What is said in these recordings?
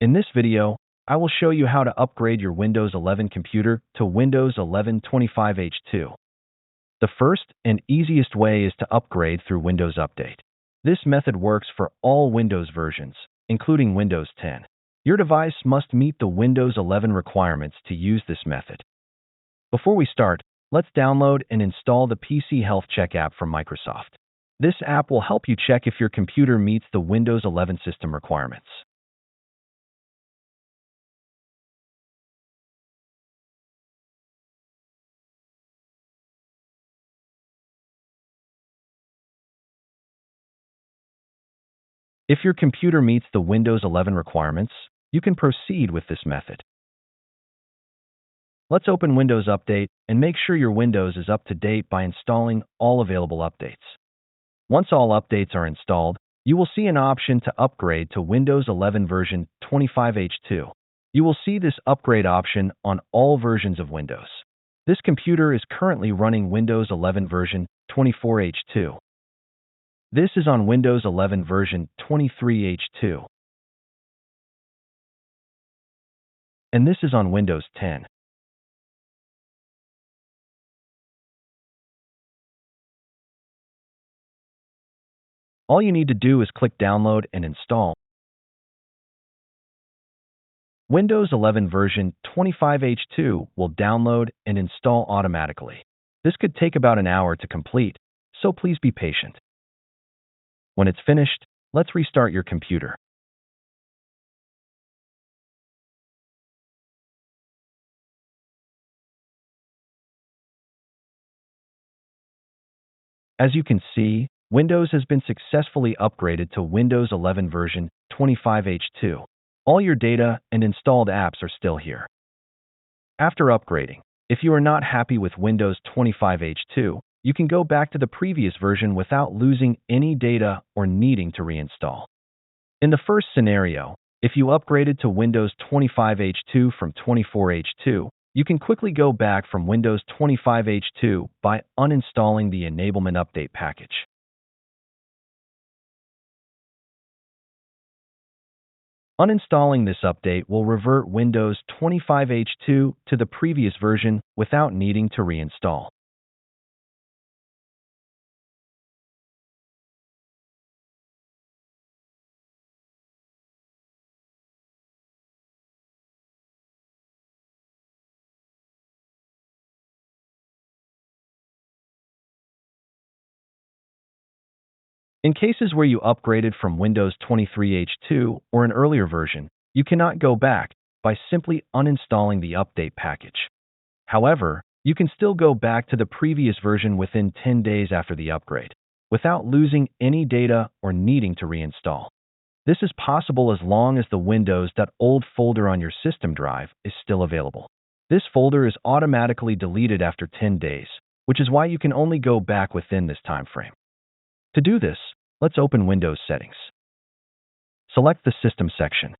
In this video, I will show you how to upgrade your Windows 11 computer to Windows 11 25H2. The first and easiest way is to upgrade through Windows Update. This method works for all Windows versions, including Windows 10. Your device must meet the Windows 11 requirements to use this method. Before we start, let's download and install the PC Health Check app from Microsoft. This app will help you check if your computer meets the Windows 11 system requirements. If your computer meets the Windows 11 requirements, you can proceed with this method. Let's open Windows Update and make sure your Windows is up to date by installing all available updates. Once all updates are installed, you will see an option to upgrade to Windows 11 version 25H2. You will see this upgrade option on all versions of Windows. This computer is currently running Windows 11 version 24H2. This is on Windows 11 version 23H2. And this is on Windows 10. All you need to do is click Download and Install. Windows 11 version 25H2 will download and install automatically. This could take about an hour to complete, so please be patient. When it's finished, let's restart your computer. As you can see, Windows has been successfully upgraded to Windows 11 version 25H2. All your data and installed apps are still here. After upgrading, if you are not happy with Windows 25H2, you can go back to the previous version without losing any data or needing to reinstall. In the first scenario, if you upgraded to Windows 25H2 from 24H2, you can quickly go back from Windows 25H2 by uninstalling the Enablement Update package. Uninstalling this update will revert Windows 25H2 to the previous version without needing to reinstall. In cases where you upgraded from Windows 23H2 or an earlier version, you cannot go back by simply uninstalling the update package. However, you can still go back to the previous version within 10 days after the upgrade, without losing any data or needing to reinstall. This is possible as long as the Windows.old folder on your system drive is still available. This folder is automatically deleted after 10 days, which is why you can only go back within this time frame. To do this, let's open Windows Settings. Select the System section.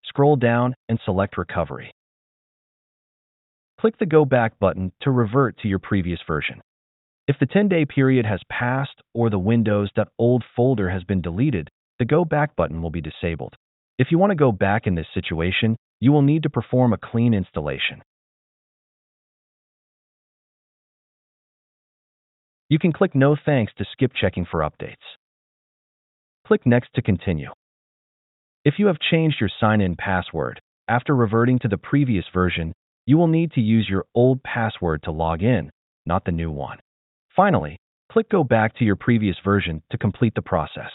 Scroll down and select Recovery. Click the Go Back button to revert to your previous version. If the 10-day period has passed or the Windows.old folder has been deleted, the Go Back button will be disabled. If you want to go back in this situation, you will need to perform a clean installation. You can click No Thanks to skip checking for updates. Click Next to continue. If you have changed your sign-in password after reverting to the previous version, you will need to use your old password to log in, not the new one. Finally, click Go Back to your previous version to complete the process.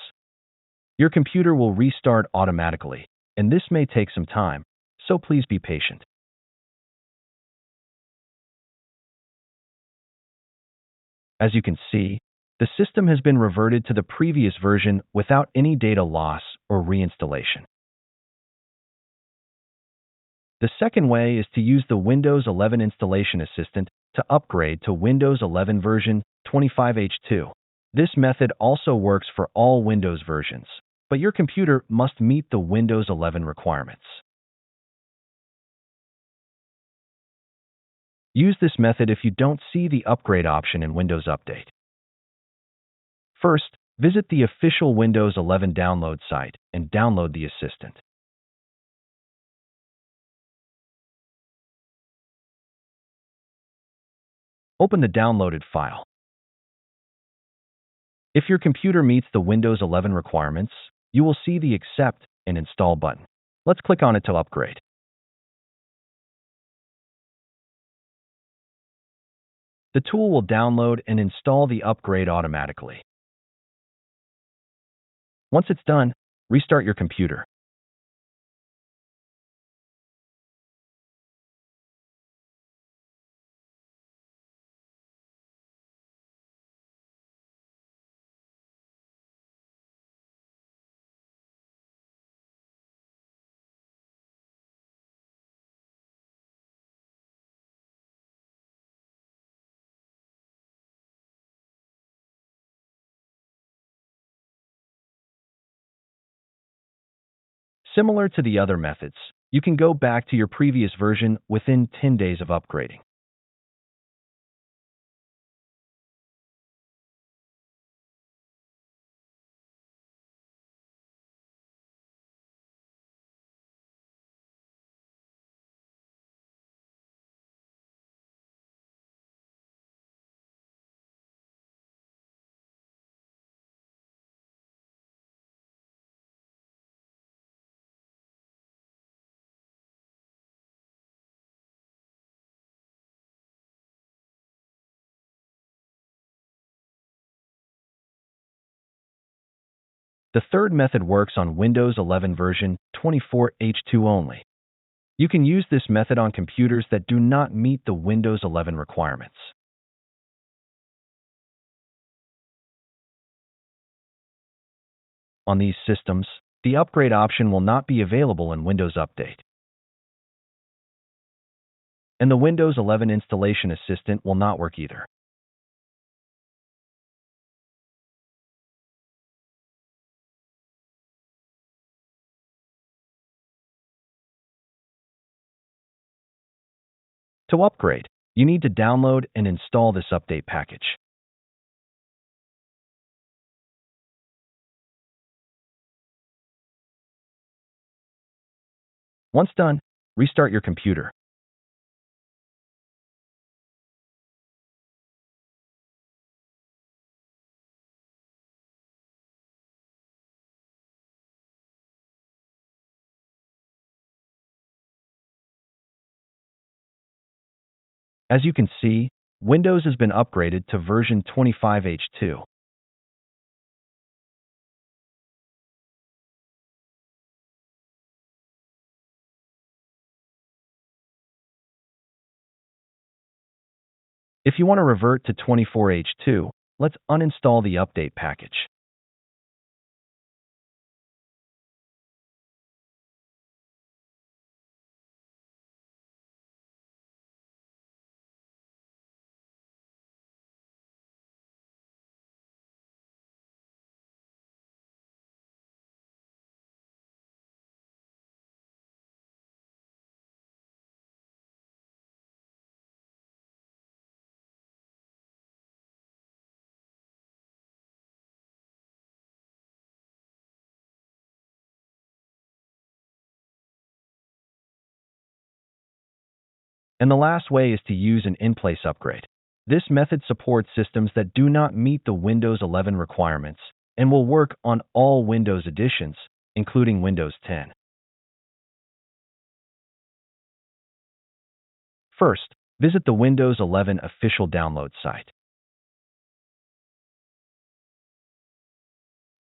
Your computer will restart automatically, and this may take some time, so please be patient. As you can see, the system has been reverted to the previous version without any data loss or reinstallation. The second way is to use the Windows 11 Installation Assistant to upgrade to Windows 11 version 25H2. This method also works for all Windows versions, but your computer must meet the Windows 11 requirements. Use this method if you don't see the upgrade option in Windows Update. First, visit the official Windows 11 download site and download the assistant. Open the downloaded file. If your computer meets the Windows 11 requirements, you will see the Accept and Install button. Let's click on it to upgrade. The tool will download and install the upgrade automatically. Once it's done, restart your computer. Similar to the other methods, you can go back to your previous version within 10 days of upgrading. The third method works on Windows 11 version 24H2 only. You can use this method on computers that do not meet the Windows 11 requirements. On these systems, the upgrade option will not be available in Windows Update. And the Windows 11 Installation Assistant will not work either. To upgrade, you need to download and install this update package. Once done, restart your computer. As you can see, Windows has been upgraded to version 25H2. If you want to revert to 24H2, let's uninstall the update package. And the last way is to use an in-place upgrade. This method supports systems that do not meet the Windows 11 requirements and will work on all Windows editions, including Windows 10. First, visit the Windows 11 official download site.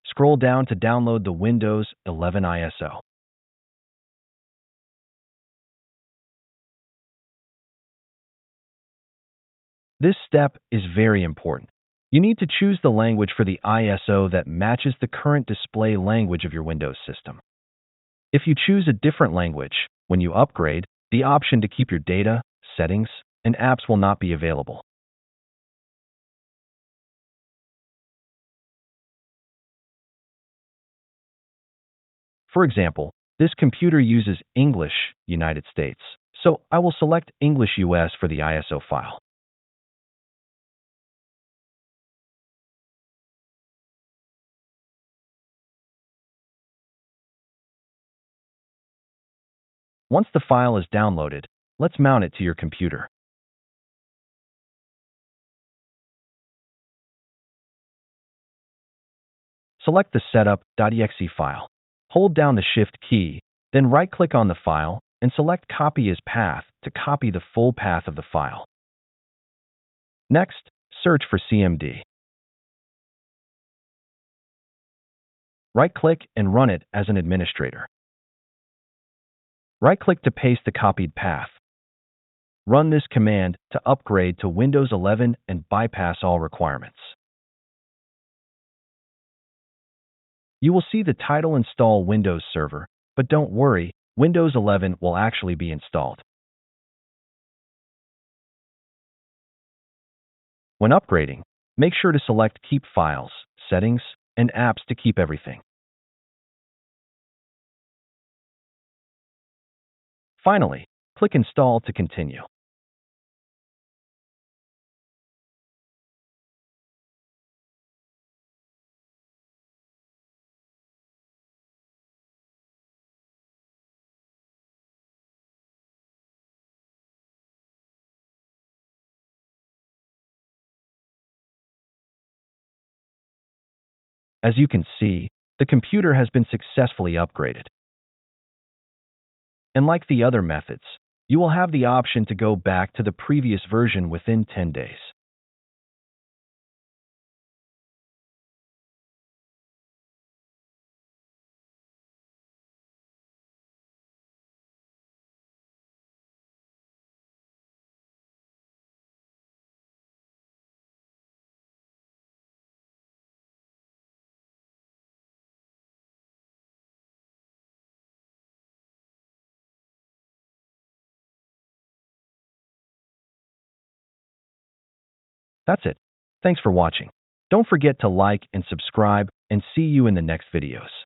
Scroll down to download the Windows 11 ISO. This step is very important. You need to choose the language for the ISO that matches the current display language of your Windows system. If you choose a different language, when you upgrade, the option to keep your data, settings, and apps will not be available. For example, this computer uses English United States, so I will select English US for the ISO file. Once the file is downloaded, let's mount it to your computer. Select the setup.exe file. Hold down the Shift key, then right-click on the file and select Copy as Path to copy the full path of the file. Next, search for CMD. Right-click and run it as an administrator. Right-click to paste the copied path. Run this command to upgrade to Windows 11 and bypass all requirements. You will see the title Install Windows Server, but don't worry, Windows 11 will actually be installed. When upgrading, make sure to select Keep Files, Settings, and Apps to keep everything. Finally, click Install to continue. As you can see, the computer has been successfully upgraded. And like the other methods, you will have the option to go back to the previous version within 10 days. That's it. Thanks for watching. Don't forget to like and subscribe, and see you in the next videos.